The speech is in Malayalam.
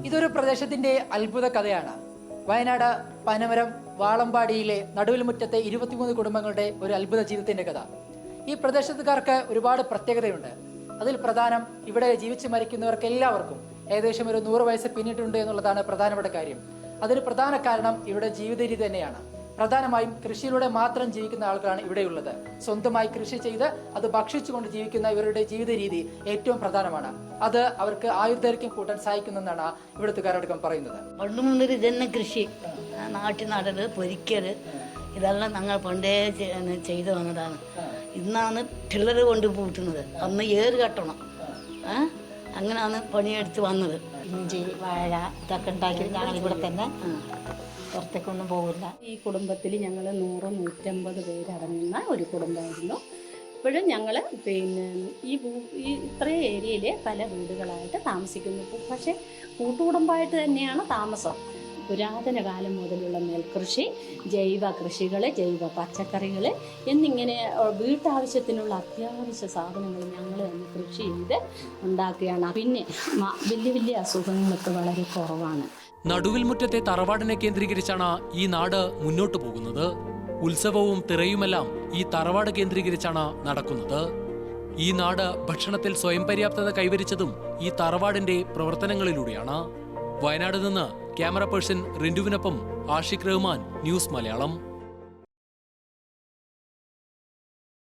ഇതൊരു പ്രദേശത്തിന്റെ അത്ഭുത കഥയാണ്. വയനാട് പനമരം വാളമ്പാടിയിലെ നടുവിൽ മുറ്റത്തെ 23 കുടുംബങ്ങളുടെ ഒരു അത്ഭുത ജീവിതത്തിന്റെ കഥ. ഈ പ്രദേശത്തുകാർക്ക് ഒരുപാട് പ്രത്യേകതയുണ്ട്. അതിൽ പ്രധാനം ഇവിടെ ജീവിച്ച് മരിക്കുന്നവർക്ക് എല്ലാവർക്കും ഏകദേശം ഒരു 100 വയസ്സ് പിന്നിട്ടുണ്ട് എന്നുള്ളതാണ് പ്രധാനപ്പെട്ട കാര്യം. അതിന് പ്രധാന കാരണം ഇവിടെ ജീവിത രീതി തന്നെയാണ്. പ്രധാനമായും കൃഷിയിലൂടെ മാത്രം ജീവിക്കുന്ന ആളുകളാണ് ഇവിടെയുള്ളത്. സ്വന്തമായി കൃഷി ചെയ്ത് അത് ഭക്ഷിച്ചുകൊണ്ട് ജീവിക്കുന്ന ഇവരുടെ ജീവിത രീതി ഏറ്റവും പ്രധാനമാണ്. അത് അവർക്ക് ആയുർദൈർഘ്യം കൂട്ടാൻ സഹായിക്കുന്നെന്നാണ് ഇവിടുത്തുകാരടക്കം പറയുന്നത്. പണ്ട് മുതൽ ഇതന്നെ കൃഷി, നാട്ടിൽ നടല്, പൊരിക്കല്, ഇതെല്ലാം ഞങ്ങൾ പണ്ടേ ചെയ്തു വന്നതാണ്. ഇന്നാണ് ടില്ലർ കൊണ്ട് പൂട്ടുന്നത്. അന്ന് ഏറ് കെട്ടണം, അങ്ങനെയാണ് പണിയെടുത്ത് വന്നത്. ഇഞ്ചി, വാഴ ഇതൊക്കെ ഉണ്ടാക്കി ഞങ്ങൾ ഇവിടെ തന്നെ, പുറത്തേക്കൊന്നും പോകില്ല. ഈ കുടുംബത്തിൽ ഞങ്ങൾ 100-150 പേരടങ്ങുന്ന ഒരു കുടുംബമായിരുന്നു. ഇപ്പോഴും ഞങ്ങൾ ഈ ഇത്രയും ഏരിയയിൽ പല വീടുകളായിട്ട് താമസിക്കുന്നു. പക്ഷേ കൂട്ടുകുടുംബമായിട്ട് തന്നെയാണ് താമസം. പുരാതന കാലം മുതലുള്ള നെൽകൃഷി, ജൈവ കൃഷികൾ, ജൈവ പച്ചക്കറികൾ എന്നിങ്ങനെ വീട്ടാവശ്യത്തിനുള്ള അത്യാവശ്യ സാധനങ്ങൾ ഞങ്ങൾ തന്നെ കൃഷി ചെയ്ത് ഉണ്ടാക്കുകയാണ്. പിന്നെ വലിയ വലിയ അസുഖങ്ങളൊക്കെ വളരെ കുറവാണ്. നടുവിൽ മുറ്റത്തെ തറവാടിനെ കേന്ദ്രീകരിച്ചാണ് ഈ നാട് മുന്നോട്ടു പോകുന്നത്. ഉത്സവവും തിറയുമെല്ലാം ഈ തറവാട് കേന്ദ്രീകരിച്ചാണ് നടക്കുന്നത്. ഈ നാട് ഭക്ഷണത്തിൽ സ്വയം പര്യാപ്തത കൈവരിച്ചതും ഈ തറവാടിന്റെ പ്രവർത്തനങ്ങളിലൂടെയാണ്. വയനാട് നിന്ന് ക്യാമറ പേഴ്സൺ റിന്റുവിനൊപ്പം ആഷിഖ് റഹ്മാൻ, ന്യൂസ് മലയാളം.